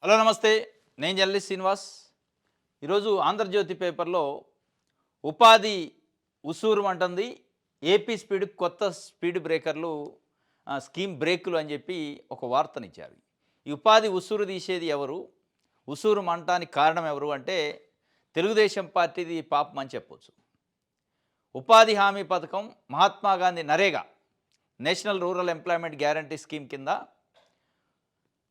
Hello నమస్తే. నేను journalist Srinivas. ఈరోజు ఆంధ్రజ్యోతి పేపర్లో ఉపాధి ఉసూరుమంటుంది. ఏపీ స్పీడ్ కొత్త స్పీడ్ బ్రేకర్లు స్కీమ్ బ్రేకులు అని చెప్పి ఒక వార్తనిచ్చారు. ఈ ఉపాధి ఉసూరు తీసేది ఎవరు? ఉసూరు మంటానికి కారణం ఎవరు అంటే తెలుగుదేశం పార్టీది పాపం అని చెప్పొచ్చు. ఉపాధి హామీ పథకం Mahatma Gandhi NREGA national rural employment guarantee scheme కింద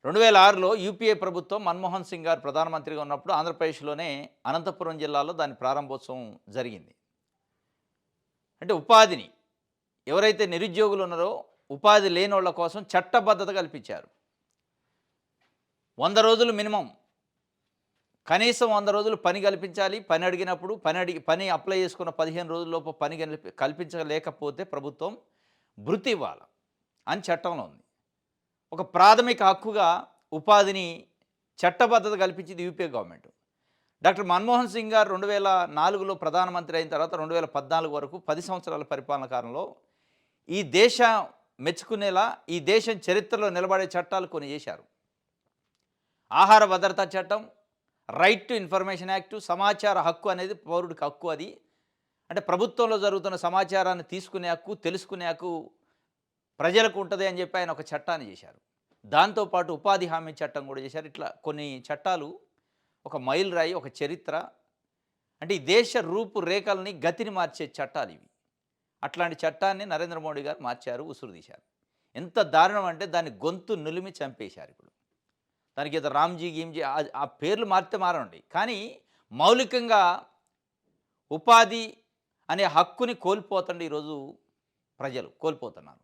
2006లో యూపీఏ ప్రభుత్వం మన్మోహన్ సింగ్ గారు ప్రధానమంత్రిగా ఉన్నప్పుడు ఆంధ్రప్రదేశ్లోనే అనంతపురం జిల్లాలో దాని ప్రారంభోత్సవం జరిగింది. అంటే ఉపాధిని ఎవరైతే నిరుద్యోగులు ఉన్నారో ఉపాధి లేనోళ్ళ కోసం చట్టబద్ధత కల్పించారు. 100 రోజులు మినిమం, కనీసం 100 రోజులు పని కల్పించాలి. పని అడిగినప్పుడు పని అప్లై చేసుకున్న 15 రోజుల్లోపు పని కల్పించలేకపోతే ప్రభుత్వం భృతి ఇవ్వాలి అని చట్టంలో ఉంది. ఒక ప్రాథమిక హక్కుగా ఉపాధిని చట్టబద్ధత కల్పించింది UPA government. Doctor Manmohan Singh గారు 2004లో ప్రధానమంత్రి అయిన తర్వాత 2014 వరకు 10 సంవత్సరాల పరిపాలన కాలంలో ఈ దేశం మెచ్చుకునేలా ఈ దేశం చరిత్రలో నిలబడే చట్టాలు కొన్ని చేశారు. ఆహార భద్రతా చట్టం, రైట్ టు ఇన్ఫర్మేషన్ యాక్టు, సమాచార హక్కు అనేది పౌరుడికి హక్కు. అది అంటే ప్రభుత్వంలో జరుగుతున్న సమాచారాన్ని తీసుకునే హక్కు, తెలుసుకునే హక్కు ప్రజలకు ఉంటుంది అని చెప్పి ఆయన ఒక చట్టాన్ని చేశారు. దాంతోపాటు ఉపాధి హామీ చట్టం కూడా చేశారు. ఇట్లా కొన్ని చట్టాలు ఒక మైలురాయి, ఒక చరిత్ర. అంటే ఈ దేశ రూపురేఖల్ని, గతిని మార్చే చట్టాలు ఇవి. అట్లాంటి చట్టాన్ని నరేంద్ర మోడీ గారు మార్చారు, ఉసురు తీశారు. ఎంత దారుణం అంటే దాన్ని గొంతు నులిమి చంపేశారు. ఇప్పుడు దానికి ఏదో రామ్జీ గీమ్జీ ఆ పేర్లు మారితే మారండి, కానీ మౌలికంగా ఉపాధి అనే హక్కుని కోల్పోతండి ఈరోజు ప్రజలు కోల్పోతున్నారు.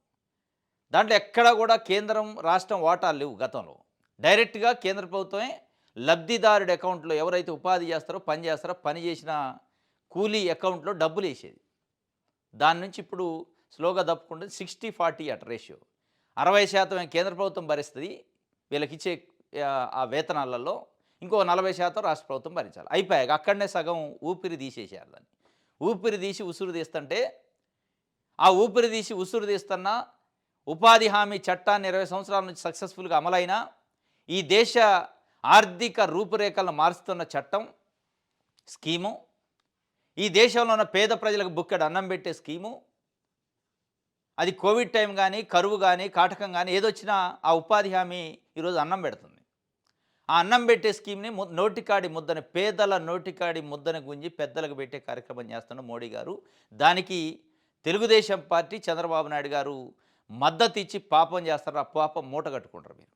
దాంట్లో ఎక్కడా కూడా కేంద్రం, రాష్ట్రం వాటాలు లేవు. గతంలో డైరెక్ట్గా కేంద్ర ప్రభుత్వమే లబ్ధిదారుడి అకౌంట్లో ఎవరైతే ఉపాధి చేస్తారో, పని చేసిన కూలీ అకౌంట్లో డబ్బులు వేసేది. దాని నుంచి ఇప్పుడు స్లోగా తప్పుకుంటుంది. 60-40 అట రేషియో. 60% కేంద్ర ప్రభుత్వం భరిస్తుంది వీళ్ళకి ఇచ్చే ఆ వేతనాలలో, ఇంకో 40% రాష్ట్ర ప్రభుత్వం భరించాలి. అయిపోయాక అక్కడనే సగం ఊపిరి తీసేసారు. దాన్ని ఊపిరి తీసి ఉసురు తీస్తుంటే, ఆ ఊపిరి తీసి ఉసురు తీస్తున్న ఉపాధి హామీ చట్టాన్ని 20 సంవత్సరాల నుంచి సక్సెస్ఫుల్గా అమలైన ఈ దేశ ఆర్థిక రూపురేఖలను మారుస్తున్న చట్టం, స్కీము, ఈ దేశంలో ఉన్న పేద ప్రజలకు బుక్కెడు అన్నం పెట్టే స్కీము, అది కోవిడ్ టైం కానీ, కరువు కానీ, కాటకం కానీ ఏదొచ్చినా ఆ ఉపాధి హామీ ఈరోజు అన్నం పెడుతుంది. ఆ అన్నం పెట్టే స్కీమ్ని నోటికాడి ముద్దని, పేదల నోటికాడి ముద్దని గుంజి పెద్దలకు పెట్టే కార్యక్రమం చేస్తున్న మోడీ గారు. దానికి తెలుగుదేశం పార్టీ, చంద్రబాబు నాయుడు గారు మద్దతు ఇచ్చి పాపం చేస్తారు. ఆ పాపం మూట కట్టుకుంటారు మీరు,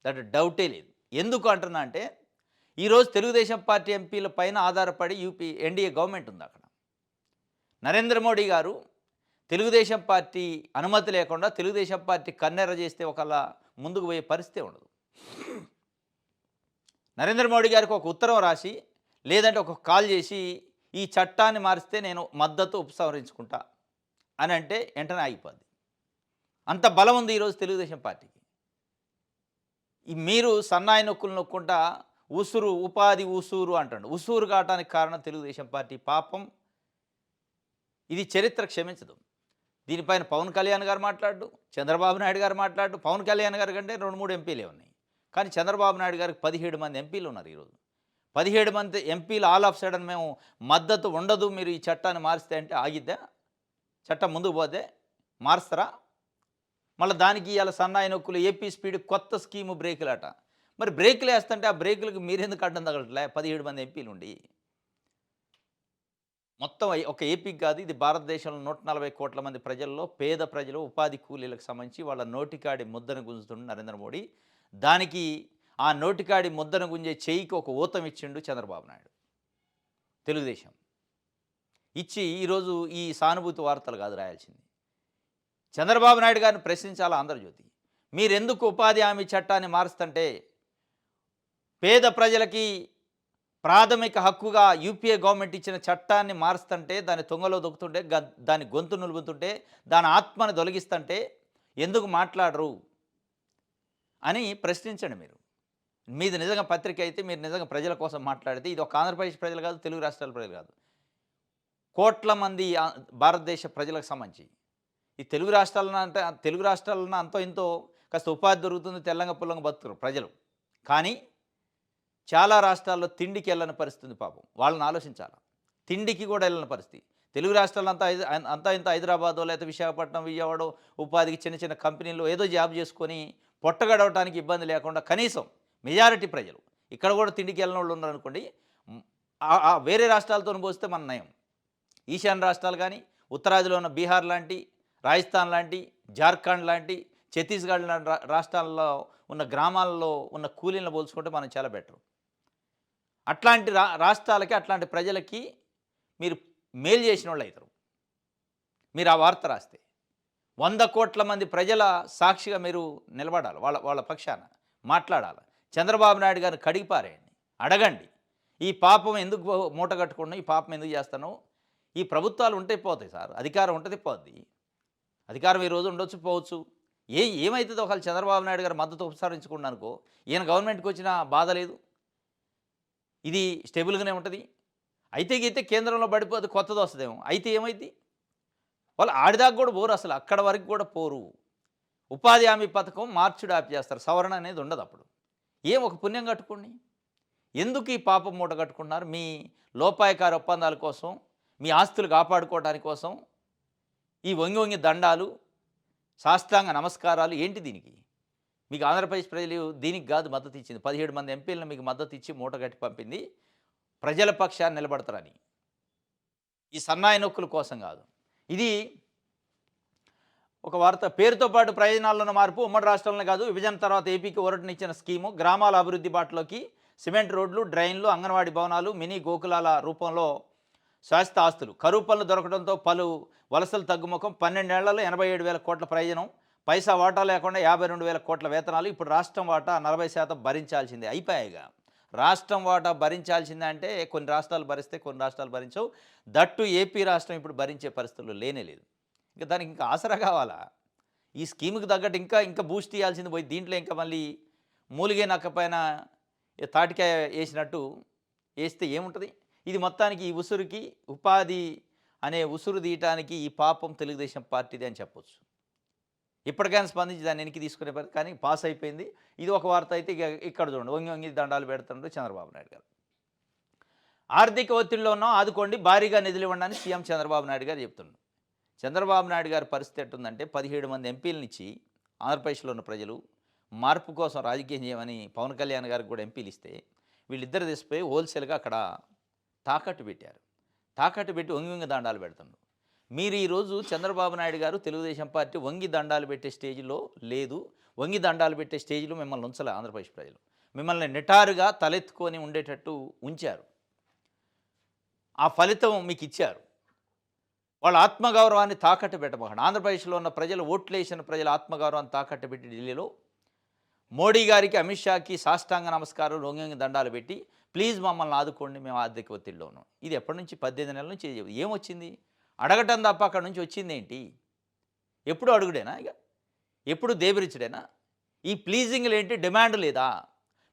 దట్ డౌటే లేదు. ఎందుకు అంటున్నా అంటే ఈరోజు తెలుగుదేశం పార్టీ ఎంపీల పైన ఆధారపడి ఎన్డీఏ గవర్నమెంట్ ఉంది. అక్కడ నరేంద్ర మోడీ గారు తెలుగుదేశం పార్టీ అనుమతి లేకుండా తెలుగుదేశం పార్టీ కన్నెర చేస్తే ఒకలా ముందుకు పోయే పరిస్థితి ఉండదు. నరేంద్ర మోడీ గారికి ఒక ఉత్తరం రాసి, లేదంటే ఒక కాల్ చేసి ఈ చట్టాన్ని మారిస్తే నేను మద్దతు ఉపసంహరించుకుంటా అని అంటే వెంటనే ఆగిపోద్ది. అంత బలం ఉంది ఈరోజు తెలుగుదేశం పార్టీకి. మీరు సన్నాయి నొక్కులు నొక్కుంటా ఉసురు, ఉపాధి ఉసూరు అంటాడు. ఉసూరు కావటానికి కారణం తెలుగుదేశం పార్టీ పాపం. ఇది చరిత్ర క్షమించదు. దీనిపైన పవన్ కళ్యాణ్ గారు మాట్లాడు, చంద్రబాబు నాయుడు గారు మాట్లాడు. పవన్ కళ్యాణ్ గారి కంటే 2-3 ఎంపీలే ఉన్నాయి, కానీ చంద్రబాబు నాయుడు గారికి 17 మంది ఎంపీలు ఉన్నారు. ఈరోజు 17 మంది ఎంపీలు ఆల్ ఆఫ్ సడన్ మేము మద్దతు ఉండదు మీరు ఈ చట్టాన్ని మారిస్తే అంటే ఆగిద్దా? చట్టం ముందుకు పోతే మారుస్తారా? మళ్ళీ దానికి ఇవాళ సన్నాయి నొక్కులు, ఏపీ స్పీడ్ కొత్త స్కీము బ్రేకులట. మరి బ్రేకులు వేస్తుంటే ఆ బ్రేకులకు మీరెందుకు అడ్డం తగలట్లే? 17 మంది ఎంపీలు ఉండి మొత్తం ఒక ఏపీకి కాదు, ఇది భారతదేశంలో 140 కోట్ల మంది ప్రజల్లో పేద ప్రజలు, ఉపాధి కూలీలకు సంబంధించి వాళ్ళ నోటికాడి ముద్దను గుంజుతుండు నరేంద్ర మోడీ. దానికి ఆ నోటికాడి ముద్దను గుంజే చేయికి ఒక ఊతం ఇచ్చిండు చంద్రబాబు నాయుడు. తెలుగుదేశం ఇచ్చి ఈరోజు ఈ సానుభూతి వార్తలు కాదు రాయాల్సింది. చంద్రబాబు నాయుడు గారిని ప్రశ్నించాలా ఆంధ్రజ్యోతి. మీరెందుకు ఉపాధి హామీ చట్టాన్ని మారుస్తుంటే పేద ప్రజలకి ప్రాథమిక హక్కుగా యూపీఏ గవర్నమెంట్ ఇచ్చిన చట్టాన్ని మారుస్తుంటే, దాన్ని తొంగలో దొక్కుతుంటే, దాని గొంతు నులుగుతుంటే, దాని ఆత్మని తొలగిస్తుంటే ఎందుకు మాట్లాడరు అని ప్రశ్నించండి. మీది నిజంగా పత్రిక అయితే, మీరు నిజంగా ప్రజల కోసం మాట్లాడితే, ఇది ఒక ఆంధ్రప్రదేశ్ ప్రజలు కాదు, తెలుగు రాష్ట్రాల ప్రజలు కాదు, కోట్ల మంది భారతదేశ ప్రజలకు సంబంధించి ఈ తెలుగు రాష్ట్రాలన్న అంతో ఇంతో కాస్త ఉపాధి దొరుకుతుంది, తెల్లంగా పుల్లంగా బతుకుతారు ప్రజలు. కానీ చాలా రాష్ట్రాల్లో తిండికి వెళ్ళని పరిస్థితి పాపం. వాళ్ళని ఆలోచించాల. తిండికి కూడా వెళ్ళని పరిస్థితి. తెలుగు రాష్ట్రాలంతా అంతా ఇంత హైదరాబాదో లేకపోతే విశాఖపట్నం, విజయవాడో ఉపాధికి చిన్న చిన్న కంపెనీల్లో ఏదో జాబ్ చేసుకొని పొట్ట గడవటానికి ఇబ్బంది లేకుండా కనీసం మెజారిటీ ప్రజలు ఇక్కడ కూడా తిండికి వెళ్ళినోళ్ళు ఉన్నారనుకోండి. హ్మ్. వేరే రాష్ట్రాలతోని పోలిస్తే మన నయం. ఈశాన్య రాష్ట్రాలు కానీ, ఉత్తరాదిలో ఉన్న బీహార్ లాంటి, రాజస్థాన్ లాంటి, జార్ఖండ్ లాంటి, ఛత్తీస్‌గఢ్ లాంటి రాష్ట్రాల్లో ఉన్న గ్రామాల్లో ఉన్న కూలీలను పోల్చుకుంటే మనం చాలా బెటరు. అట్లాంటి రాష్ట్రాలకి, అట్లాంటి ప్రజలకి మీరు మేలు చేసినోళ్ళైతరు. మీరు ఆ వార్త రాస్తే. 100,00,00,000 మంది ప్రజల సాక్షిగా మీరు నిలబడాలి. వాళ్ళ వాళ్ళ పక్షాన మాట్లాడాలి. చంద్రబాబు నాయుడు గారిని కడిగి పారేయండి. అడగండి. ఈ పాపం ఎందుకు మూట కట్టుకున్నావు? ఈ పాపం ఎందుకు చేస్తున్నావు? ఈ ప్రభుత్వాలు ఉంటే పోతాయి సార్. అధికారం ఉంటది పోద్ది. అధికారం ఈ రోజు ఉండొచ్చు, పోవచ్చు. ఏమైతుందో ఒకవేళ చంద్రబాబు నాయుడు గారి మద్దతు ఉపసంహరించుకున్నాడు అనుకో, ఈయన గవర్నమెంట్‌కి వచ్చిన బాధ లేదు. ఇది స్టేబుల్‌గానే ఉంటది. అయితే గీతే కేంద్రంలో పడిపోతే కొత్తదొస్తదేమో. అయితే ఏమైద్ది? వాళ్ళు ఆడిదాకా కూడా పోరు అసలు. అక్కడ వరకు కూడా పోరు. ఉపాధి హామీ పథకం మార్చుడు ఆప్ చేస్తారు. సవరణ అనేది ఉండదప్పుడు. ఒక పుణ్యం కట్టుకోండి. ఎందుకు ఈ పాపం మూట కట్టుకున్నారు? మీ లోపాయకార ఒప్పందాల కోసం, మీ ఆస్తులు కాపాడుకోవడానికి కోసం, ఈ వంగి వంగి దండాలు, సాష్టాంగ నమస్కారాలు ఏంటి దీనికి? మీకు ఆంధ్రప్రదేశ్ ప్రజలు దీనికి కాదు మద్దతు ఇచ్చింది. 17 మంది ఎంపీలను మీకు మద్దతు ఇచ్చి మూట కట్టి పంపింది. ప్రజల పక్షాన్ని నిలబడతారని. ఈ సన్నాయి నొక్కుల కోసం కాదు. ఇది ఒక వార్త. పేరుతో పాటు ప్రయోజనాల్లో ఉన్న మార్పు ఉమ్మడి రాష్ట్రంలో కాదు, విభజన తర్వాత ఏపీకి ఊరటనిచ్చిన స్కీము. గ్రామాల అభివృద్ధి బాటలోకి సిమెంట్ రోడ్లు, డ్రైన్లు, అంగన్వాడీ భవనాలు, మినీ గోకులాల రూపంలో శాశ్వత ఆస్తులు. కరువు పనులు దొరకడంతో పలు వలసలు తగ్గుముఖం. 12 ఏళ్లలో 87,000 కోట్ల ప్రయోజనం. పైసా వాటా లేకుండా 52,000 కోట్ల వేతనాలు. ఇప్పుడు రాష్ట్రం వాటా 40% భరించాల్సిందే. అయిపోయాయిగా. రాష్ట్రం వాటా భరించాల్సిందే అంటే కొన్ని రాష్ట్రాలు భరిస్తే కొన్ని రాష్ట్రాలు భరించవు. దట్టు ఏపీ రాష్ట్రం ఇప్పుడు భరించే పరిస్థితుల్లో లేనే లేదు. ఇంకా దానికి ఇంకా ఆసరా కావాలా? ఈ స్కీమ్‌కి తగ్గట్టు ఇంకా ఇంకా బూస్ట్ ఇయ్యాల్సింది పోయి దీంట్లో ఇంకా మళ్ళీ మూలిగే నక్కపైన తాటికాయ ఏసినట్టు ఏస్తే ఏముంటది? ఇది మొత్తానికి ఈ ఉసురుకి ఉపాధి అనే ఉసురు తీయటానికి ఈ పాపం తెలుగుదేశం పార్టీదే అని చెప్పొచ్చు. ఇప్పటికైనా స్పందించి దాన్ని వెనక్కి తీసుకునే పని కానీ పాస్ అయిపోయింది. ఇది ఒక వార్త అయితే ఇక ఇక్కడ చూడండి. వంగి వంగి దండాలు పెడుతుండ్రు చంద్రబాబు నాయుడు గారు. ఆర్థిక ఒత్తిడిలో ఉన్నాం, ఆదుకోండి, భారీగా నిధులు ఇవ్వండి అని సీఎం చంద్రబాబు నాయుడు గారు చెప్తున్నారు. చంద్రబాబు నాయుడు గారి పరిస్థితి ఎట్టుందంటే 17 మంది ఎంపీలనిచ్చి ఆంధ్రప్రదేశ్లో ఉన్న ప్రజలు మార్పు కోసం రాజకీయం చేయమని పవన్ కళ్యాణ్ గారికి కూడా ఎంపీలు ఇస్తే వీళ్ళిద్దరు తీసిపోయి హోల్సేల్గా అక్కడ తాకట్టు పెట్టారు. తాకట్టు పెట్టి వంగి వంగి దండాలు పెడుతున్నారు. మీరు ఈరోజు చంద్రబాబు నాయుడు గారు తెలుగుదేశం పార్టీ వంగి దండాలు పెట్టే స్టేజ్లో లేదు. వంగి దండాలు పెట్టే స్టేజ్లో మిమ్మల్ని ఉంచలే ఆంధ్రప్రదేశ్ ప్రజలు. మిమ్మల్ని నిటారుగా తలెత్తుకొని ఉండేటట్టు ఉంచారు. ఆ ఫలితం మీకు ఇచ్చారు. వాళ్ళ ఆత్మగౌరవాన్ని తాకట్టు పెట్టబోకండి. ఆంధ్రప్రదేశ్లో ఉన్న ప్రజలు, ఓట్లేసిన ప్రజల ఆత్మగౌరవాన్ని తాకట్టు పెట్టి ఢిల్లీలో మోడీ గారికి, అమిత్ షాకి సాష్టాంగ నమస్కారం, వంగి దండాలు పెట్టి ప్లీజ్ మమ్మల్ని ఆదుకోండి, మేము ఆర్థిక ఒత్తిడిలో ఉన్నాం. ఇది ఎప్పటి నుంచి? 18 నెలల నుంచి ఏమొచ్చింది? అడగటం తప్ప అక్కడ నుంచి వచ్చిందేంటి? ఎప్పుడు అడుగుడేనా? ఇక ఎప్పుడు దేబిరిచుడేనా? ఈ ప్లీజింగ్లు ఏంటి? డిమాండ్ లేదా?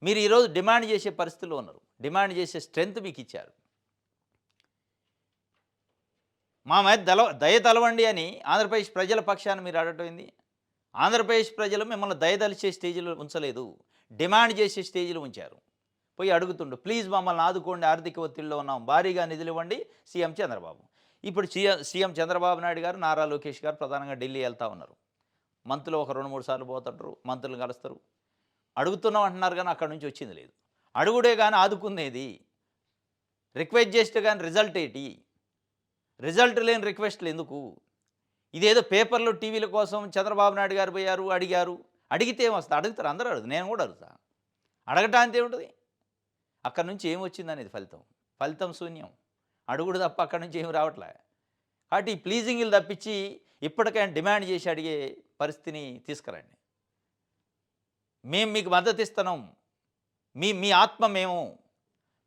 మీరు ఈరోజు డిమాండ్ చేసే పరిస్థితుల్లో ఉన్నారు. డిమాండ్ చేసే స్ట్రెంత్ మీకు ఇచ్చారు. మా మీద దయ తలవండి అని ఆంధ్రప్రదేశ్ ప్రజల పక్షాన మీరు అడగటమైంది. ఆంధ్రప్రదేశ్ ప్రజలు మిమ్మల్ని దయదలిచే స్టేజ్లో ఉంచలేదు, డిమాండ్ చేసే స్టేజ్లో ఉంచారు. పోయి అడుగుతుండు, ప్లీజ్ మమ్మల్ని ఆదుకోండి, ఆర్థిక ఒత్తిడిలో ఉన్నాం, భారీగా నిధులు ఇవ్వండి సీఎం చంద్రబాబు. ఇప్పుడు సీఎం చంద్రబాబు నాయుడు గారు, నారా లోకేష్ గారు ప్రధానంగా ఢిల్లీ వెళ్తూ ఉన్నారు. మంత్లో ఒక 2-3 సార్లు పోతుంటారు, మంత్రులు కలుస్తారు. అడుగుతున్నాం అంటున్నారు కానీ అక్కడి నుంచి వచ్చింది లేదు. అడుగుడే కానీ ఆదుకునేది, రిక్వెస్ట్ చేస్తే కానీ రిజల్ట్ ఏంటి? రిజల్ట్ లేని రిక్వెస్ట్లు ఎందుకు? ఇదేదో పేపర్లు, టీవీల కోసం చంద్రబాబు నాయుడు గారు పోయారు, అడిగారు. అడిగితే ఏమొస్తుంది? అడుగుతారు, అందరూ అడుగుతారు, నేను కూడా అడుగుతా. అడగటానికి ఏముంటుంది? అక్కడి నుంచి ఏమొచ్చిందనేది ఫలితం. ఫలితం శూన్యం. అడుగుడు తప్ప అక్కడి నుంచి ఏమి రావట్లే. కాబట్టి ఈ ప్లీజింగ్లు తప్పించి ఇప్పటికైనా డిమాండ్ చేసి అడిగే పరిస్థితిని తీసుకురండి. మేము మీకు మద్దతు ఇస్తున్నాం, మీ ఆత్మ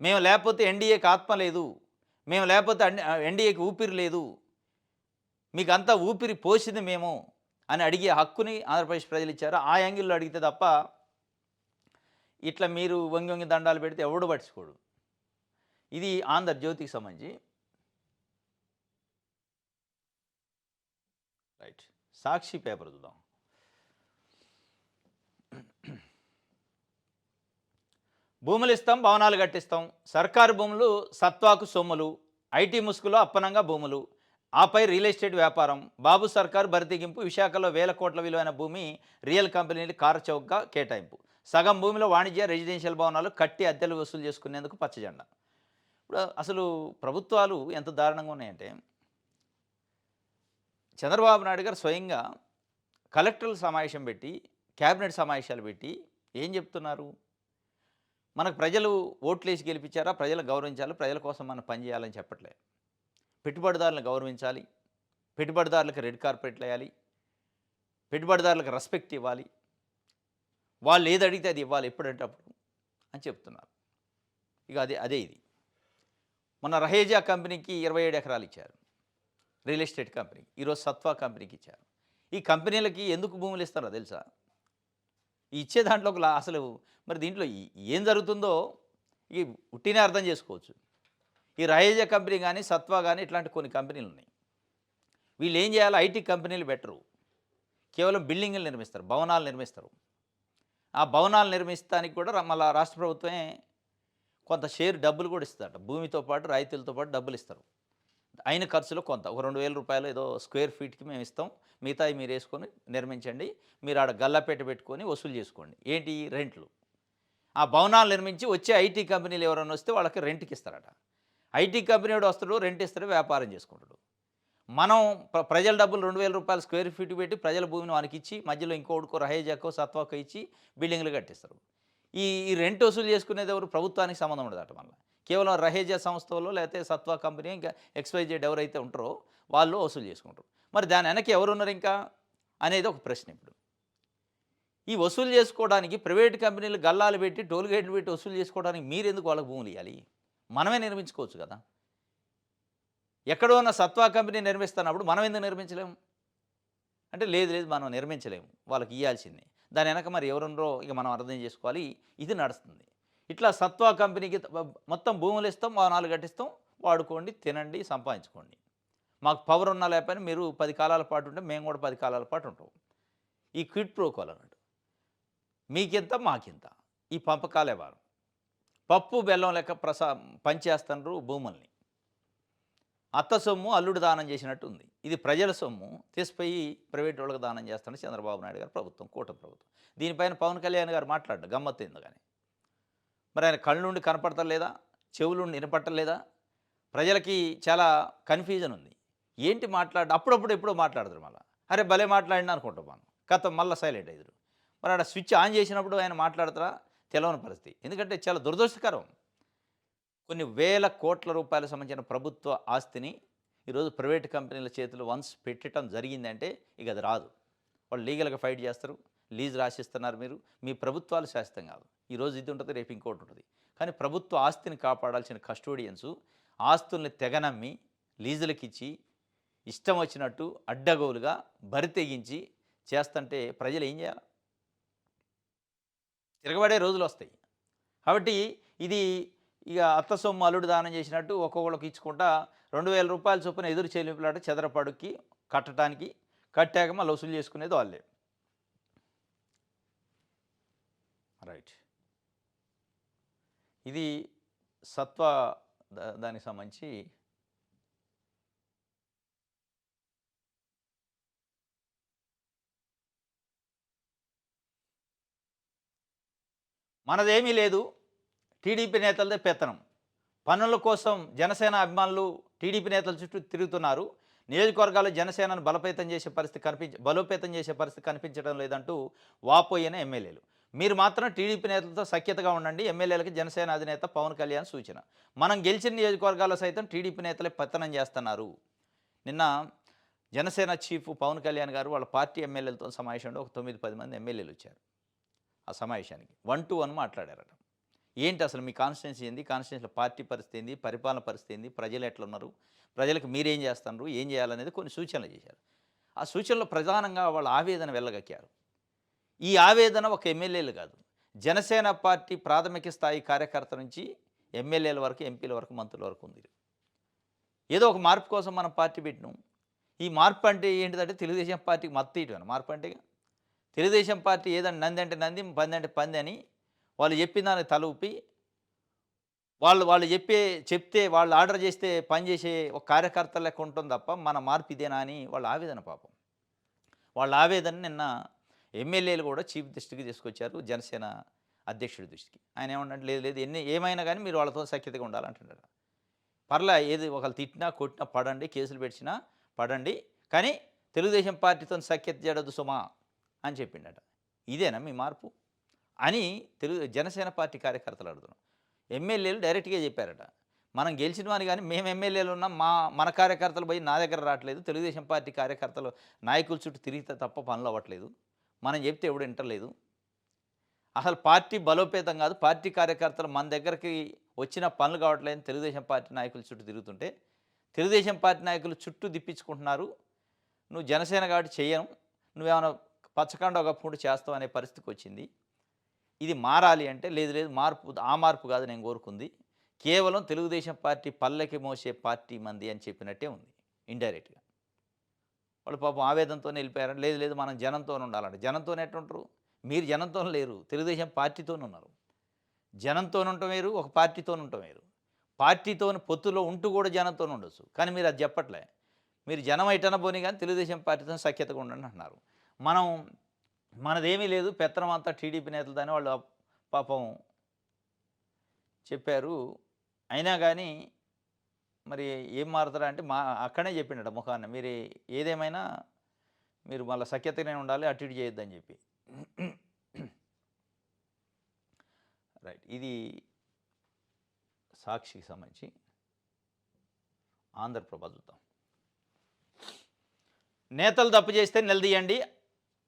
మేము లేకపోతే ఎన్డీఏకి ఆత్మ లేదు, మేము లేకపోతే ఎన్డీఏకి ఊపిరి లేదు, మీకు అంతా ఊపిరి పోసింది మేము అని అడిగే హక్కుని ఆంధ్రప్రదేశ్ ప్రజలు ఇచ్చారు. ఆ యాంగిల్లో అడిగితే తప్ప ఇట్లా మీరు వంగి వంగి దండాలు పెడితే ఎవడు పట్టించుకోడు. ఇది ఆంధ్రజ్యోతికి సంబంధించి. రైట్, సాక్షి పేపర్ చూద్దాం. భూములు ఇస్తాం, భవనాలు కట్టిస్తాం. సర్కారు భూములు సత్వాకు సొమ్ములు, ఐటీ ముసుగులో అప్పనంగా భూములు, ఆపై రియల్ ఎస్టేట్ వ్యాపారం. బాబు సర్కారు బరితెగింపు. విశాఖలో వేల కోట్ల విలువైన భూమి రియల్ కంపెనీలు కారుచౌకగా కేటాయింపు. సగం భూమిలో వాణిజ్య రెసిడెన్షియల్ భవనాలు కట్టి అద్దెలు వసూలు చేసుకునేందుకు పచ్చజెండా. ఇప్పుడు అసలు ప్రభుత్వాలు ఎంత దారుణంగా ఉన్నాయంటే, చంద్రబాబు నాయుడు గారు స్వయంగా కలెక్టర్ల సమావేశం పెట్టి, క్యాబినెట్ సమావేశాలు పెట్టి ఏం చెప్తున్నారు? మనకు ప్రజలు ఓట్లేసి గెలిపించారా, ప్రజలు గౌరవించాలి, ప్రజల కోసం మనం పనిచేయాలని చెప్పట్లే. పెట్టుబడిదారులను గౌరవించాలి, పెట్టుబడిదారులకు రెడ్ కార్పెట్లు వేయాలి, పెట్టుబడిదారులకు రెస్పెక్ట్ ఇవ్వాలి, వాళ్ళు ఏది అడిగితే అది ఇవ్వాలి ఎప్పుడంటే అప్పుడు అని చెప్తున్నారు. ఇక అదే ఇది. మొన్న రహేజా కంపెనీకి 27 ఎకరాలు ఇచ్చారు, రియల్ ఎస్టేట్ కంపెనీకి. ఈరోజు సత్వా కంపెనీకి ఇచ్చారు. ఈ కంపెనీలకి ఎందుకు భూములు ఇస్తారో తెలుసా? ఈ ఇచ్చే దాంట్లో అసలు మరి దీంట్లో ఏం జరుగుతుందో ఈ ఉట్టినే అర్థం చేసుకోవచ్చు. ఈ రహేజా కంపెనీ కానీ, సత్వా కానీ ఇట్లాంటి కొన్ని కంపెనీలు ఉన్నాయి. వీళ్ళు ఏం చేయాలి? ఐటీ కంపెనీలు బెటరు. కేవలం బిల్డింగులు నిర్మిస్తారు, భవనాలు నిర్మిస్తారు. ఆ భవనాలు నిర్మిస్తానికి కూడా మళ్ళీ రాష్ట్ర ప్రభుత్వమే కొంత షేర్ డబ్బులు కూడా ఇస్తుందట. భూమితో పాటు రాయితీలతో పాటు డబ్బులు ఇస్తారు. అయిన ఖర్చులో కొంత ఒక 2,000 రూపాయలు ఏదో స్క్వేర్ ఫీట్కి మేము ఇస్తాం, మిగతాయి మీరు వేసుకొని నిర్మించండి, మీరు ఆడ గల్లాపేట పెట్టుకొని వసూలు చేసుకోండి. ఏంటి? రెంట్లు. ఆ భవనాలు నిర్మించి వచ్చే ఐటీ కంపెనీలు ఎవరైనా వస్తే వాళ్ళకి రెంట్కి ఇస్తారట. ఐటీ కంపెనీ వాడు వస్తాడు, రెంట్ ఇస్తాడు, వ్యాపారం చేసుకుంటాడు. మనం ప్రజల డబ్బులు 2,000 రూపాయలు స్క్వేర్ ఫీట్ పెట్టి ప్రజల భూమిని వానికి ఇచ్చి మధ్యలో ఇంకోటికో రహేజాకో సత్వాకో ఇచ్చి బిల్డింగ్లు కట్టిస్తారు. ఈ ఈ రెంట్ వసూలు చేసుకునేది ఎవరు? ప్రభుత్వానికి సంబంధం ఉండదట. మళ్ళీ కేవలం రహేజా సంస్థలో లేకపోతే సత్వా కంపెనీ ఇంకా XYZ ఎవరైతే ఉంటారో వాళ్ళు వసూలు చేసుకుంటారు. మరి దాని వెనక ఎవరున్నారు ఇంకా అనేది ఒక ప్రశ్న. ఇప్పుడు ఈ వసూలు చేసుకోవడానికి ప్రైవేట్ కంపెనీలు గల్లాలు పెట్టి టోల్ గేట్లు పెట్టి వసూలు చేసుకోవడానికి మీరు ఎందుకు వాళ్ళకి భూములు ఇవ్వాలి? మనమే నిర్మించుకోవచ్చు కదా. ఎక్కడో ఉన్న సత్వా కంపెనీ నిర్మిస్తున్నప్పుడు మనం ఎందుకు నిర్మించలేము అంటే, లేదు మనం నిర్మించలేము, వాళ్ళకి ఇవ్వాల్సిందే. దాని వెనక మరి ఎవరున్నారో ఇక మనం అర్థం చేసుకోవాలి. ఇది నడుస్తుంది. ఇట్లా సత్వా కంపెనీకి మొత్తం భూములు ఇస్తాం, భవనాలు కట్టిస్తాం, వాడుకోండి, తినండి, సంపాదించుకోండి. మాకు పవర్ ఉన్నా లేకపోయినా మీరు 10 కాలాల పాటు ఉంటే మేము కూడా 10 కాలాల పాటు ఉంటాం. ఈ క్విడ్ ప్రోకోల్ అన్నట్టు. మీకింత మాకింత, ఈ పంపకాలే వారు. పప్పు బెల్లం లెక్క పంచేస్తున్నారు భూముల్ని. అత్త సొమ్ము అల్లుడు దానం చేసినట్టు ఉంది. ఇది ప్రజల సొమ్ము తీసిపోయి ప్రైవేట్ వాళ్ళకి దానం చేస్తాడు చంద్రబాబు నాయుడు గారు ప్రభుత్వం, కూటమి ప్రభుత్వం. దీనిపైన పవన్ కళ్యాణ్ గారు మాట్లాడ్డారు, గమ్మత్తు ఎందుకని. మరి ఆయన కళ్ళ నుండి కనపడతలేదా, చెవులు నుండి వినపట్టలేదా? ప్రజలకి చాలా కన్ఫ్యూజన్ ఉంది. ఏంటి అప్పుడప్పుడు ఎప్పుడో మాట్లాడతారు. మళ్ళీ అరే భలే మాట్లాడినా అనుకుంటాం మనం, కథ మళ్ళీ సైలెంట్ అయ్యారు. మరి ఆడ స్విచ్ ఆన్ చేసినప్పుడు ఆయన మాట్లాడతారా? తెలవని పరిస్థితి. ఎందుకంటే చాలా దురదృష్టకరం. కొన్ని వేల కోట్ల రూపాయలకు సంబంధించిన ప్రభుత్వ ఆస్తిని ఈరోజు ప్రైవేట్ కంపెనీల చేతులు వన్స్ పెట్టడం జరిగిందంటే ఇక అది రాదు. వాళ్ళు లీగల్గా ఫైట్ చేస్తారు, లీజ్ రాసిస్తున్నారు మీరు, మీ ప్రభుత్వాలు శాశ్వతం కాదు. ఈరోజు ఇది ఉంటుంది, రేపు ఇంకోటి ఉంటుంది. కానీ ప్రభుత్వ ఆస్తిని కాపాడాల్సిన కస్టోడియన్స్ ఆస్తుల్ని తెగనమ్మి లీజులకి ఇచ్చి ఇష్టం వచ్చినట్టు అడ్డగోలుగా బరి తెగించి చేస్తుంటే ప్రజలు ఏం చేయాలి? తిరగబడే రోజులు వస్తాయి. కాబట్టి ఇది ఇక అత్త సొమ్ము అల్లుడు దానం చేసినట్టు ఒక్కొక్కళ్ళకి ఇచ్చుకుంటా 2,000 రూపాయల చొప్పున ఎదురు చెల్లింపులాట చదరపడుకి కట్టడానికి, కట్టాక మళ్ళీ వసూలు చేసుకునేది వాళ్ళే. రైట్. ఇది సత్వ దానికి సంబంధించి మనదేమీ లేదు, టీడీపీ నేతలదే పెత్తనం. పన్నుల కోసం జనసేన అభిమానులు టీడీపీ నేతల చుట్టూ తిరుగుతున్నారు. నియోజకవర్గాల్లో జనసేనను బలోపేతం చేసే పరిస్థితి కనిపించడం లేదంటూ వాపోయిన ఎమ్మెల్యేలు. మీరు మాత్రం టీడీపీ నేతలతో సఖ్యతగా ఉండండి, ఎమ్మెల్యేలకు జనసేన అధినేత పవన్ కళ్యాణ్ సూచన. మనం గెలిచిన నియోజకవర్గాల్లో సైతం టీడీపీ నేతలే పెత్తనం చేస్తున్నారు. నిన్న జనసేన చీఫ్ పవన్ కళ్యాణ్ గారు వాళ్ళ పార్టీ ఎమ్మెల్యేలతో సమావేశంలో ఒక 9-10 మంది ఎమ్మెల్యేలు వచ్చారు. ఆ సమావేశానికి 1-to-1 మాట్లాడారట. ఏంటి అసలు మీ కాన్స్టిట్యున్సీ ఏంది, కాన్స్టిట్యున్సీలో పార్టీ పరిస్థితి ఏంది, పరిపాలన పరిస్థితి ఏంది, ప్రజలు ఎట్లున్నారు, ప్రజలకు మీరేం చేస్తున్నారు, ఏం చేయాలనేది కొన్ని సూచనలు చేశారు. ఆ సూచనలో ప్రధానంగా వాళ్ళ ఆవేదన వెళ్ళగక్కారు. ఈ ఆవేదన ఒక ఎమ్మెల్యేలు కాదు, జనసేన పార్టీ ప్రాథమిక స్థాయి కార్యకర్త నుంచి ఎమ్మెల్యేల వరకు, ఎంపీల వరకు, మంత్రుల వరకు ఉంది. ఏదో ఒక మార్పు కోసం మనం పార్టీ పెట్టినాం. ఈ మార్పు అంటే ఏంటిదంటే తెలుగుదేశం పార్టీకి మద్దతు ఇవ్వడం మార్పు అంటే. తెలుగుదేశం పార్టీ ఏదంటే నంది అంటే నంది, పంది అంటే పంది అని వాళ్ళు చెప్పిన దానికి తల ఊపి వాళ్ళు వాళ్ళు చెప్తే వాళ్ళు ఆర్డర్ చేస్తే పని చేసే ఒక కార్యకర్త లెక్క ఉంటుంది తప్ప మన మార్పు ఇదేనా అని వాళ్ళ ఆవేదన పాపం. వాళ్ళ ఆవేదన నిన్న ఎమ్మెల్యేలు కూడా చీఫ్ దృష్టికి తీసుకొచ్చారు. జనసేన అధ్యక్షుడి దృష్టికి. ఆయన ఏమన్నాడు, లేదు లేదు ఏమైనా కానీ మీరు వాళ్ళతో సఖ్యతగా ఉండాలంటున్నాడు. పర్లే ఏది ఒకళ్ళు తిట్టినా, కొట్టినా పడండి, కేసులు పెట్టినా పడండి. కానీ తెలుగుదేశం పార్టీతో సఖ్యత జడదు సుమా అని చెప్పిండట. ఇదేనా మీ మార్పు? అని జనసేన పార్టీ కార్యకర్తలు అడుగుతున్నాం. ఎమ్మెల్యేలు డైరెక్ట్‌గా చెప్పారట. మనం గెలిచినమని గాని మేము ఎమ్మెల్యేలు ఉన్నాం. మన కార్యకర్తలు పోయి నా దగ్గర రావట్లేదు. తెలుగుదేశం పార్టీ కార్యకర్తలు నాయకుల చుట్టూ తిరిగితే తప్ప పనులు అవ్వట్లేదు. మనం చెప్తే ఎవడు వింటలేదు. అసలు పార్టీ బలోపేతం కాదు. పార్టీ కార్యకర్తలు మన దగ్గరికి వచ్చిన పనులు కావట్లేదని తెలుగుదేశం పార్టీ నాయకుల చుట్టూ తిరుగుతుంటే, తెలుగుదేశం పార్టీ నాయకులు చుట్టూ తిప్పించుకుంటున్నారు. నువ్వు జనసేన కాబట్టి చెయ్యను. నువ్వేమైనా పచ్చకండ కప్పుకుంటూ చేస్తావు అనే పరిస్థితికి వచ్చింది. ఇది మారాలి అంటే లేదు లేదు ఆ మార్పు కాదు నేను కోరుకుంది. కేవలం తెలుగుదేశం పార్టీ పల్లెకి మోసే పార్టీ మంది అని చెప్పినట్టే ఉంది ఇండైరెక్ట్‌గా. వాళ్ళు పాపం ఆవేదనతోనే వెళ్ళిపోయారు. లేదు లేదు మనం జనంతోనే ఉండాలంట. జనంతోనే ఎట్టుంటరు? మీరు జనంతోనే లేరు. తెలుగుదేశం పార్టీతోనే ఉన్నారు. జనంతోనే ఉండటం వేరు, ఒక పార్టీతోనే ఉండటం వేరు. పార్టీతోని పొత్తులో ఉంటూ కూడా జనంతోనే ఉండొచ్చు. కానీ మీరు అది చెప్పట్లే. మీరు జనం ఎటన్నా పోనీ కానీ తెలుగుదేశం పార్టీతో సఖ్యతగా ఉండండి అంటున్నారు. మనం మనదేమీ లేదు, పెత్తనం అంతా టీడీపీ నేతలదని వాళ్ళు పాపం చెప్పారు. అయినా కానీ మరి ఏం మారుతారా అంటే అక్కడనే చెప్పిండట ముఖాన, మీరు ఏదేమైనా మీరు మళ్ళీ సఖ్యతగానే ఉండాలి, అటు ఇటు చేయొద్దని చెప్పి. రైట్. ఇది సాక్షికి సంబంధించి. ఆంధ్రప్రభ చూద్దాం. నేతలు తప్పు చేస్తే నిలదీయండి,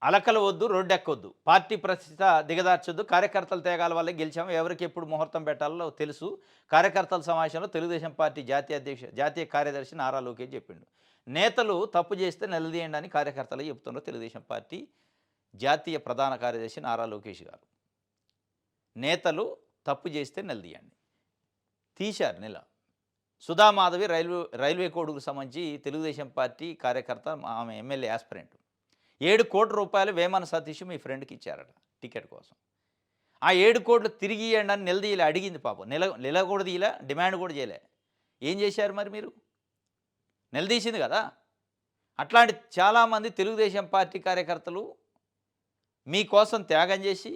అలకలు వద్దు, రోడ్డెక్కొద్దు, పార్టీ ప్రతిష్ట దిగదార్చొద్దు, కార్యకర్తల త్యాగాల వల్లే గెలిచాము, ఎవరికి ఎప్పుడు ముహూర్తం పెట్టాలో తెలుసు. కార్యకర్తల సమావేశంలో తెలుగుదేశం పార్టీ జాతీయ కార్యదర్శి నారా లోకేష్ చెప్పిండు. నేతలు తప్పు చేస్తే నిలదీయండి అని కార్యకర్తలు చెప్తున్నారు తెలుగుదేశం పార్టీ జాతీయ ప్రధాన కార్యదర్శి నారా లోకేష్ గారు. నేతలు తప్పు చేస్తే నిలదీయండి. తీశారు నిల. సుధామాధవి రైల్వే కోడ్కు సంబంధించి తెలుగుదేశం పార్టీ కార్యకర్త, ఆమె ఎమ్మెల్యే యాస్పిరెంట్. 7 కోట్ల రూపాయలు వేమన సతీష్ మీ ఫ్రెండ్కి ఇచ్చారట టికెట్ కోసం. ఆ 7 కోట్లు తిరిగి ఇవ్వండి అని నిలదీయలే, అడిగింది పాపం. నెల కూడా తీయలే, డిమాండ్ కూడా చేయలే. ఏం చేశారు మరి మీరు? నిలదీసింది కదా. అట్లాంటి చాలామంది తెలుగుదేశం పార్టీ కార్యకర్తలు మీకోసం త్యాగం చేసి,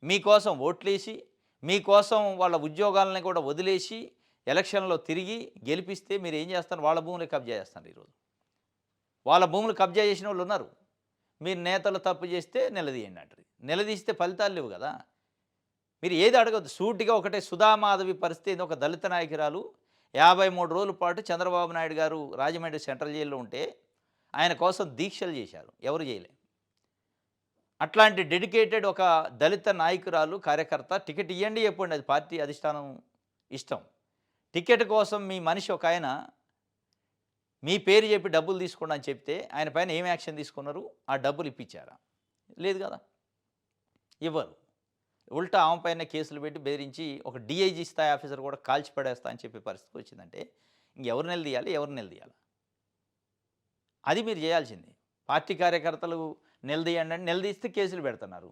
మీకోసం ఓట్లేసి, మీకోసం వాళ్ళ ఉద్యోగాలని కూడా వదిలేసి ఎలక్షన్లో తిరిగి గెలిపిస్తే మీరు ఏం చేస్తారు? వాళ్ళ భూములు కబ్జా చేస్తారు. ఈరోజు వాళ్ళ భూములు కబ్జా చేసిన వాళ్ళు ఉన్నారు. మీరు నేతలు తప్పు చేస్తే నిలదీయండి అంటారు. నిలదీస్తే ఫలితాలు లేవు కదా. మీరు ఏది అడగద్దు. సూటిగా ఒకటే. సుధామాధవి పరిస్థితి, ఒక దళిత నాయకురాలు 53 రోజుల పాటు చంద్రబాబు నాయుడు గారు రాజమండ్రి సెంట్రల్ జైల్లో ఉంటే ఆయన కోసం దీక్షలు చేశారు. ఎవరు చేయలే. అట్లాంటి డెడికేటెడ్ ఒక దళిత నాయకురాలు, కార్యకర్త టికెట్ ఇవ్వండి చెప్పండి, అది పార్టీ అధిష్టానం ఇష్టం. టికెట్ కోసం మీ మనిషి ఒక ఆయన మీ పేరు చెప్పి డబ్బులు తీసుకోండి అని చెప్తే ఆయన పైన ఏం యాక్షన్ తీసుకున్నారు? ఆ డబ్బులు ఇప్పించారా? లేదు కదా, ఇవ్వరు. ఉల్టా ఆమె పైన కేసులు పెట్టి బెదిరించి ఒక డిఐజీ స్థాయి ఆఫీసర్ కూడా కాల్చి పడేస్తా అని చెప్పే పరిస్థితి వచ్చిందంటే ఇంకెవరు నిలదీయాలి? ఎవరు నిలదీయాలి? అది మీరు చేయాల్సింది. పార్టీ కార్యకర్తలు నిలదీయండి అని నిలదీస్తే కేసులు పెడుతున్నారు.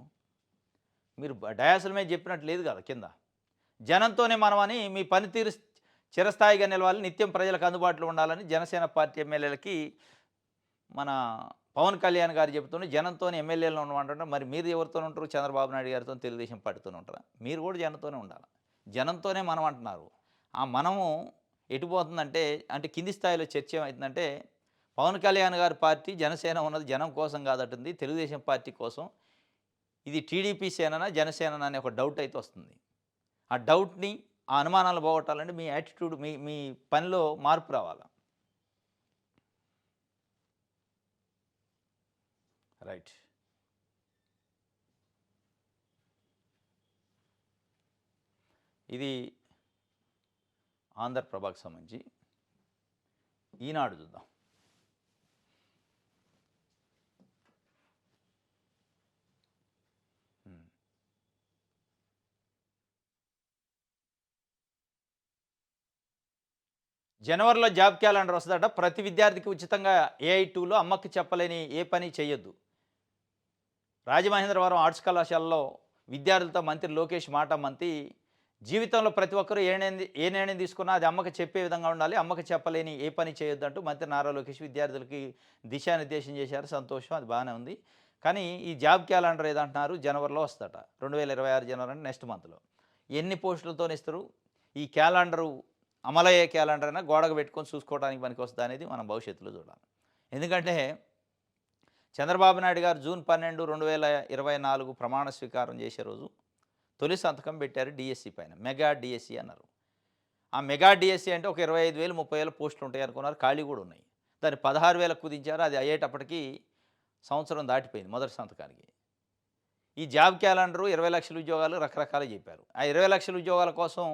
మీరు డయాసుల మీద చెప్పినట్టు లేదు కదా కింద. జనంతోనే మనమని మీ పనితీరు చిరస్థాయిగా నిలవాలి, నిత్యం ప్రజలకు అందుబాటులో ఉండాలని జనసేన పార్టీ ఎమ్మెల్యేలకి మన పవన్ కళ్యాణ్ గారు చెబుతూనే జనంతోనే ఎమ్మెల్యేలు ఉండమంటారు. మరి మీరు ఎవరితో ఉంటారు? చంద్రబాబు నాయుడు గారితో, తెలుగుదేశం పార్టీతోనే ఉంటారా? మీరు కూడా జనంతోనే ఉండాలి. జనంతోనే మనం అంటున్నారు. ఆ మనము ఎటుపోతుందంటే, అంటే కింది స్థాయిలో చర్చ ఏమవుతుందంటే, పవన్ కళ్యాణ్ గారి పార్టీ జనసేన ఉన్నది జనం కోసం కాదటుంది, తెలుగుదేశం పార్టీ కోసం. ఇది టీడీపీ సేననా జనసేన అనే ఒక డౌట్ అయితే వస్తుంది. ఆ డౌట్ని, ఆ అనుమానాలు పోగొట్టాలంటే మీ యాటిట్యూడ్, మీ పనిలో మార్పు రావాలి. రైట్. ఇది ఆంధ్రప్రభకు సంబంధించి. ఈనాడు చూద్దాం. జనవరిలో జాబ్ క్యాలెండర్ వస్తుందట. ప్రతి విద్యార్థికి ఉచితంగా AI2లో అమ్మకి చెప్పలేని ఏ పని చేయొద్దు. రాజమహేంద్రవరం ఆర్ట్స్ కళాశాలలో విద్యార్థులతో మంత్రి లోకేష్ మాట మంతి జీవితంలో ప్రతి ఒక్కరూ ఏ నిర్ణయం తీసుకున్నా అది అమ్మకి చెప్పే విధంగా ఉండాలి. అమ్మకి చెప్పలేని ఏ పని చేయొద్దంటూ మంత్రి నారా లోకేష్ విద్యార్థులకి దిశానిర్దేశం చేశారు. సంతోషం. అది బాగానే ఉంది. కానీ ఈ జాబ్ క్యాలెండర్ ఏదంటున్నారు జనవరిలో వస్తదట. 2026 జనవరి అంటే నెక్స్ట్ మంత్‌లో. ఎన్ని పోస్టులతోనిస్తారు? ఈ క్యాలెండరు అమలయ్యే క్యాలెండర్ అయినా గోడకు పెట్టుకొని చూసుకోవడానికి పనికొస్తదా అనేది మనం భవిష్యత్తులో చూడాలి. ఎందుకంటే చంద్రబాబు నాయుడు గారు జూన్ 12, 2024 ప్రమాణ స్వీకారం చేసే రోజు తొలి సంతకం పెట్టారు డీఎస్సీ పైన. మెగా డీఎస్సీ అన్నారు. ఆ మెగా డీఎస్సీ అంటే ఒక 25,000, 30,000 పోస్టులు ఉంటాయి అనుకున్నారు. ఖాళీ కూడా ఉన్నాయి. దాన్ని 16,000 కుదించారు. అది అయ్యేటప్పటికి సంవత్సరం దాటిపోయింది మొదటి సంతకానికి. ఈ జాబ్ క్యాలెండరు 20 లక్షల ఉద్యోగాలు రకరకాలు చెప్పారు. ఆ 20 లక్షల ఉద్యోగాల కోసం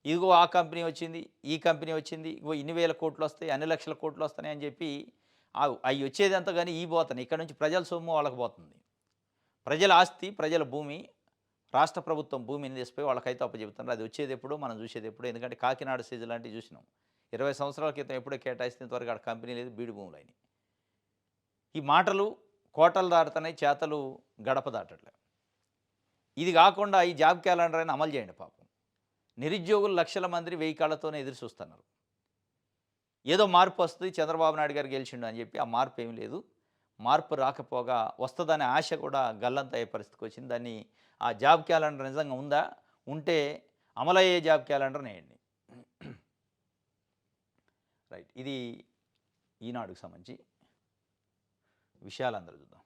ఇదిగో ఆ కంపెనీ వచ్చింది, ఈ కంపెనీ వచ్చింది, ఇగో ఇన్ని వేల కోట్లు వస్తాయి, అన్ని లక్షల కోట్లు వస్తాయి అని చెప్పి అవి వచ్చేదంతా కానీ ఈ పోతున్నాయి. ఇక్కడ నుంచి ప్రజల సొమ్ము వాళ్ళకి పోతుంది. ప్రజల ఆస్తి, ప్రజల భూమి, రాష్ట్ర ప్రభుత్వం భూమిని తీసిపోయి వాళ్ళకైతే అప్పచెబుతున్నారు. అది వచ్చేది ఎప్పుడు, మనం చూసేది ఎప్పుడు. ఎందుకంటే కాకినాడ సీజ్ లాంటివి చూసినాం. 20 సంవత్సరాల క్రితం ఎప్పుడో కేటాయిస్తే ఇంతవరకు ఆడ కంపెనీ లేదు, బీడు భూములు అయినాయి. ఈ మాటలు కోటలు దాటుతున్నాయి, చేతలు గడప దాటట్లే. ఇది కాకుండా ఈ జాబ్ క్యాలెండర్ అయినా అమలు చేయండి పాపం. నిరుద్యోగులు లక్షల మంది 1000 కాళ్ళతోనే ఎదురు చూస్తున్నారు. ఏదో మార్పు వస్తుంది, చంద్రబాబు నాయుడు గారు గెలిచిండు అని చెప్పి ఆ మార్పు ఏమీ లేదు. మార్పు రాకపోగా వస్తుందనే ఆశ కూడా గల్లంత అయ్యే పరిస్థితికి వచ్చింది. దాన్ని ఆ జాబ్ క్యాలెండర్ నిజంగా ఉందా? ఉంటే అమలయ్యే జాబ్ క్యాలెండర్ నేయండి. రైట్. ఇది ఈనాడుకు సంబంధించి విషయాలందరూ చూద్దాం.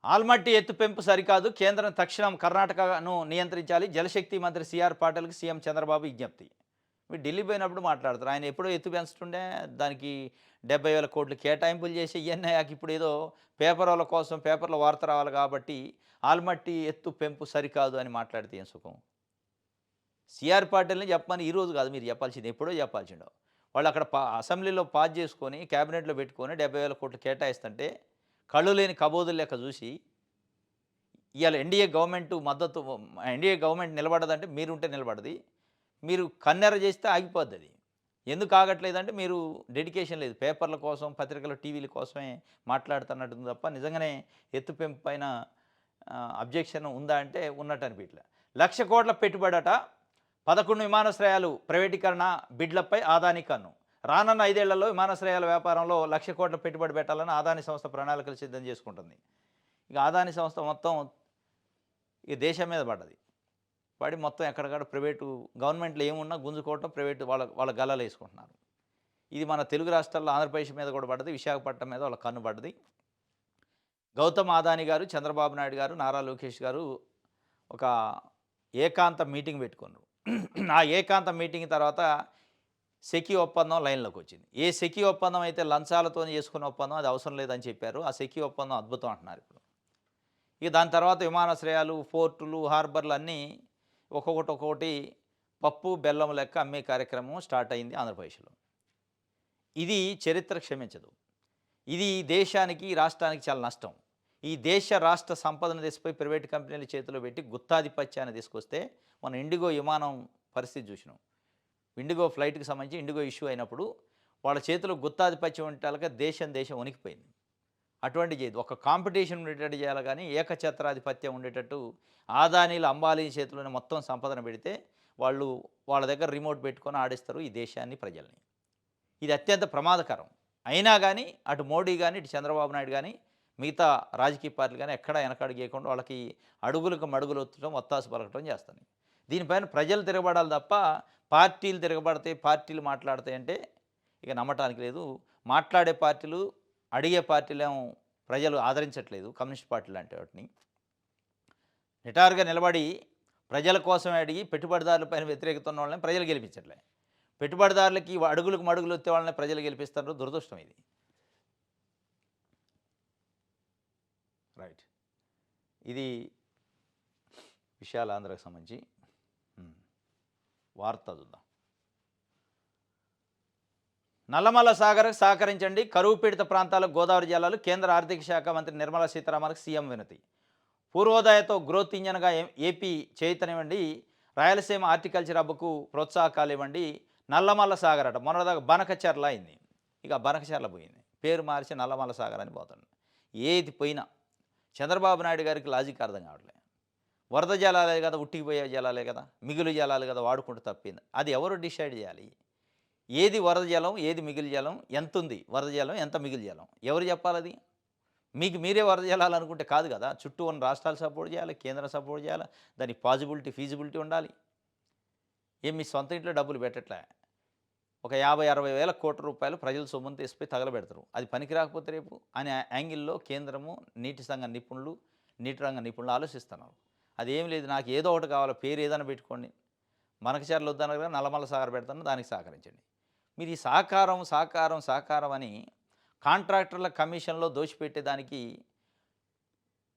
ఆల్మట్టి ఎత్తు పెంపు సరికాదు, కేంద్రం తక్షణం కర్ణాటకను నియంత్రించాలి. జలశక్తి మంత్రి సిఆర్ పాటిల్కి సీఎం చంద్రబాబు విజ్ఞప్తి. మీరు ఢిల్లీ పోయినప్పుడు మాట్లాడతారు. ఆయన ఎప్పుడో ఎత్తు పెంచుతుండే దానికి 70,000 కోట్లు కేటాయింపులు చేసి ఇవన్నీ ఇప్పుడు ఏదో పేపర్ వాళ్ళ కోసం పేపర్లో వార్త రావాలి కాబట్టి ఆల్మట్టి ఎత్తు పెంపు సరికాదు అని మాట్లాడితే ఏం సుఖం? సిఆర్ పాటిల్ని చెప్పమని ఈరోజు కాదు మీరు చెప్పాల్సింది, ఎప్పుడో చెప్పాల్సిండో. వాళ్ళు అక్కడ అసెంబ్లీలో పాస్ చేసుకొని క్యాబినెట్లో పెట్టుకొని 70,000 కోట్లు కేటాయిస్తుంటే కళ్ళు లేని కబోదులు లెక్క చూసి ఇవాళ ఎన్డీఏ గవర్నమెంట్ నిలబడదంటే మీరుంటే నిలబడది. మీరు కన్నెర చేస్తే ఆగిపోద్ది అది. ఎందుకు ఆగట్లేదంటే మీరు డెడికేషన్ లేదు. పేపర్ల కోసం, పత్రికల టీవీల కోసమే మాట్లాడుతున్నట్టుంది తప్ప నిజంగానే ఎత్తు పెంపు పైన అబ్జెక్షన్ ఉందా అంటే ఉన్నట్టు అనిపించలే. 1,00,000 కోట్ల పెట్టుబడట, 11 విమానాశ్రయాలు ప్రైవేటీకరణ బిడ్లపై అదానీ కన్ను. రానున్న 5 ఏళ్లలో విమానాశ్రయాల వ్యాపారంలో 1,00,000 కోట్ల పెట్టుబడి పెట్టాలని అదానీ సంస్థ ప్రణాళికలు సిద్ధం చేసుకుంటుంది. ఇక అదానీ సంస్థ మొత్తం ఈ దేశం మీద పడి మొత్తం ఎక్కడికక్కడ ప్రైవేటు గవర్నమెంట్లో ఏమున్నా గుంజుకోవటం, ప్రైవేటు వాళ్ళ గల్లాలు వేసుకుంటున్నారు. ఇది మన తెలుగు రాష్ట్రాల్లో ఆంధ్రప్రదేశ్ మీద కూడా పడ్డది, విశాఖపట్నం మీద వాళ్ళ కన్ను పడ్డది. గౌతమ్ అదానీ గారు, చంద్రబాబు నాయుడు గారు, నారా లోకేష్ గారు ఒక ఏకాంత మీటింగ్ పెట్టుకున్నారు. ఆ ఏకాంత మీటింగ్ తర్వాత సెకీ ఒప్పందం లైన్లోకి వచ్చింది. ఏ సెకీ ఒప్పందం అయితే లంచాలతో చేసుకున్న ఒప్పందం అది అవసరం లేదని చెప్పారు. ఆ సెకీ ఒప్పందం అద్భుతం అంటున్నారు ఇప్పుడు. ఇక దాని తర్వాత విమానాశ్రయాలు, పోర్టులు, హార్బర్లు అన్నీ ఒక్కొక్కటి పప్పు బెల్లం లెక్క అమ్మే కార్యక్రమం స్టార్ట్ అయింది ఆంధ్రప్రదేశ్లో. ఇది చరిత్ర క్షమించదు. ఇది దేశానికి, రాష్ట్రానికి చాలా నష్టం. ఈ దేశ రాష్ట్ర సంపదను తీసుకుపోయి ప్రైవేట్ కంపెనీల చేతిలో పెట్టి గుత్తాధిపత్యాన్ని తీసుకొస్తే మనం ఇండిగో విమానం పరిస్థితి చూసినాం. ఇండిగో ఫ్లైట్కి సంబంధించి ఇండిగో ఇష్యూ అయినప్పుడు వాళ్ళ చేతిలో గుత్తాధిపత్యం ఉంటే దేశం వణికిపోయింది. అటువంటి చేయదు. ఒక కాంపిటీషన్ ఉండేటట్టు చేయాలి కానీ ఏకఛత్రాధిపత్యం ఉండేటట్టు అదానీలు, అంబానీ చేతిలోనే మొత్తం సంపదన పెడితే వాళ్ళు వాళ్ళ దగ్గర రిమోట్ పెట్టుకొని ఆడిస్తారు ఈ దేశాన్ని, ప్రజల్ని. ఇది అత్యంత ప్రమాదకరం. అయినా కానీ అటు మోడీ కానీ, ఇటు చంద్రబాబు నాయుడు కానీ, మిగతా రాజకీయ పార్టీలు కానీ ఎక్కడా వెనకడుగు వేయకుండా వాళ్ళకి అడుగులకు మడుగులు ఒత్తడం, ఒత్తాసు పలకటం చేస్తాయి. దీనిపైన ప్రజలు తిరగబడాలి తప్ప పార్టీలు తిరగబడతాయి, పార్టీలు మాట్లాడతాయి అంటే ఇక నమ్మటానికి లేదు. మాట్లాడే పార్టీలు, అడిగే పార్టీలేమో ప్రజలు ఆదరించట్లేదు. కమ్యూనిస్ట్ పార్టీలు అంటే వాటిని నిటారుగా నిలబడి ప్రజల కోసమే అడిగి పెట్టుబడిదారులపైన వ్యతిరేకత ఉన్న వాళ్ళని ప్రజలు గెలిపించట్లే. పెట్టుబడిదారులకి అడుగులకు మడుగులు వచ్చే వాళ్ళని ప్రజలు గెలిపిస్తారు. దురదృష్టం ఇది. రైట్. ఇది విషయాలు ఆంధ్రకు సంబంధించి వార్త చూద్దాం. నల్లమల్ల సాగర్కు సహకరించండి, కరువు పీడిత ప్రాంతాలకు గోదావరి జిల్లాలు. కేంద్ర ఆర్థిక శాఖ మంత్రి నిర్మలా సీతారామన్కు సీఎం వినతి. పూర్వోదయతో గ్రోత్ ఇంజన్గా ఏపీ చేయుతనివ్వండి, రాయలసీమ హార్టికల్చర్ హబ్కు ప్రోత్సాహకాలు ఇవ్వండి. నల్లమల్ల సాగర్ అట మొన్నదాకా బనకచెర్ల అయింది, ఇక బనకచెర్ల పోయింది, పేరు మార్చి నల్లమల్ల సాగర్ అని పోతుంది. ఏది పోయినా చంద్రబాబు నాయుడు గారికి లాజిక్ అర్థం కావట్లేదు. వరద జలాలే కదా, ఉట్టికిపోయే జలాలే కదా, మిగులు జలాలు కదా వాడుకుంటూ తప్పింది. అది ఎవరు డిసైడ్ చేయాలి? ఏది వరద జలం, ఏది మిగులు జలం, ఎంతుంది వరద జలం, ఎంత మిగులు జలం? ఎవరు చెప్పాలది? మీకు మీరే వరద జలాలు అనుకుంటే కాదు కదా. చుట్టూ ఉన్న రాష్ట్రాలు సపోర్ట్ చేయాలి, కేంద్రం సపోర్ట్ చేయాలి, దానికి పాజిబిలిటీ, ఫీజిబిలిటీ ఉండాలి. ఏం మీ సొంత ఇంట్లో డబ్బులు పెట్టట్లే. ఒక 50-60 వేల కోట్ల రూపాయలు ప్రజల సొమ్మును తీసిపోయి తగలబెడతారు. అది పనికి రాకపోతే రేపు అనే యాంగిల్‌లో కేంద్రము, నీటి సంఘ నిపుణులు, నీటి రంగ నిపుణులు ఆలోచిస్తున్నారు. అదేం లేదు, నాకు ఏదో ఒకటి కావాలి, పేరు ఏదైనా పెట్టుకోండి. మనకచర్ల వద్దన్నారు కదా, నల్లమల సాగర్ పెడతాను, దానికి సహకరించండి. మీరు ఈ సహకారం, సహకారం, సహకారం అని కాంట్రాక్టర్ల కమిషన్‌లో దోచిపెట్టేదానికి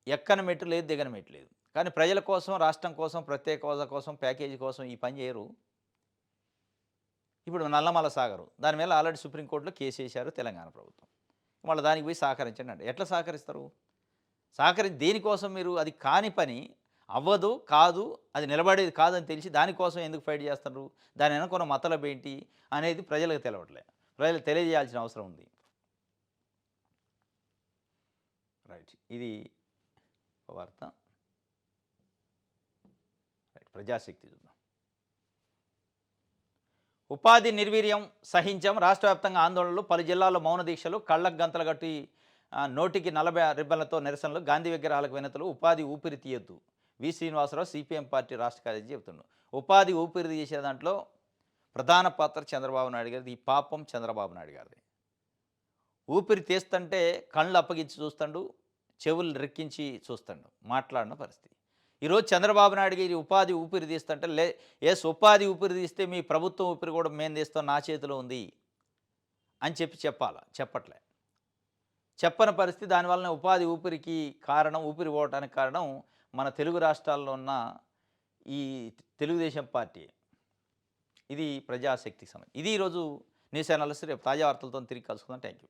ఎక్కని మెట్టు లేదు, దిగని మెట్టు లేదు. కానీ ప్రజల కోసం, రాష్ట్రం కోసం, ప్రత్యేక హోదా కోసం, ప్యాకేజీ కోసం ఈ పని చేయరు. ఇప్పుడు నల్లమల సాగరు, దాని మీద ఆల్రెడీ సుప్రీంకోర్టులో కేసు వేశారు తెలంగాణ ప్రభుత్వం. మళ్ళీ దానికి పోయి సహకరించండి అంటే ఎట్లా సహకరిస్తారు? దేనికోసం మీరు? అది కాని పని, అవ్వదు, కాదు, అది నిలబడేది కాదని తెలిసి దానికోసం ఎందుకు ఫైట్ చేస్తున్నారు? దాని వెనక ఉన్న మతలబ్ ఏంటి అనేది ప్రజలకు తెలవట్లే. ప్రజలకు తెలియజేయాల్సిన అవసరం ఉంది. రైట్, ఇది వార్త. రైట్, ప్రజాశక్తి చూద్దాం. ఉపాధి నిర్వీర్యం సహించం, రాష్ట్ర వ్యాప్తంగా ఆందోళనలు, పలు జిల్లాల్లో మౌన దీక్షలు, కళ్ళకు గంతలు కట్టి నోటికి 40 రిబ్బన్లతో నిరసనలు, గాంధీ విగ్రహాలకు వినతులు, ఉపాధి ఊపిరి తీయొద్దు. వి శ్రీనివాసరావు సిపిఎం పార్టీ రాష్ట్ర కార్యదర్శి చెబుతున్నాడు. ఉపాధి ఊపిరి తీసే దాంట్లో ప్రధాన పాత్ర చంద్రబాబు నాయుడు గారిది. ఈ పాపం చంద్రబాబు నాయుడు గారిది. ఊపిరి తీస్తుంటే కళ్ళు అప్పగించి చూస్తాడు, చెవులు రెక్కించి చూస్తాడు, మాట్లాడిన పరిస్థితి. ఈరోజు చంద్రబాబు నాయుడు గారి ఉపాధి ఊపిరి తీస్తుంటే ఉపాధి ఊపిరి తీస్తే మీ ప్రభుత్వం ఊపిరి కూడా మేము తీస్తాం, నా చేతిలో ఉంది అని చెప్పాలా? చెప్పట్లే. చెప్పని పరిస్థితి. దానివల్ల ఉపాధి ఊపిరికి కారణం, ఊపిరి పోవటానికి కారణం మన తెలుగు రాష్ట్రాల్లో ఉన్న ఈ తెలుగుదేశం పార్టీ. ఇది ప్రజాశక్తికి సంబంధించి. ఇది ఈరోజు న్యూస్ అనాలిసిస్. రేపు తాజా వార్తలతో తిరిగి కలుసుకుందాం. Thank you.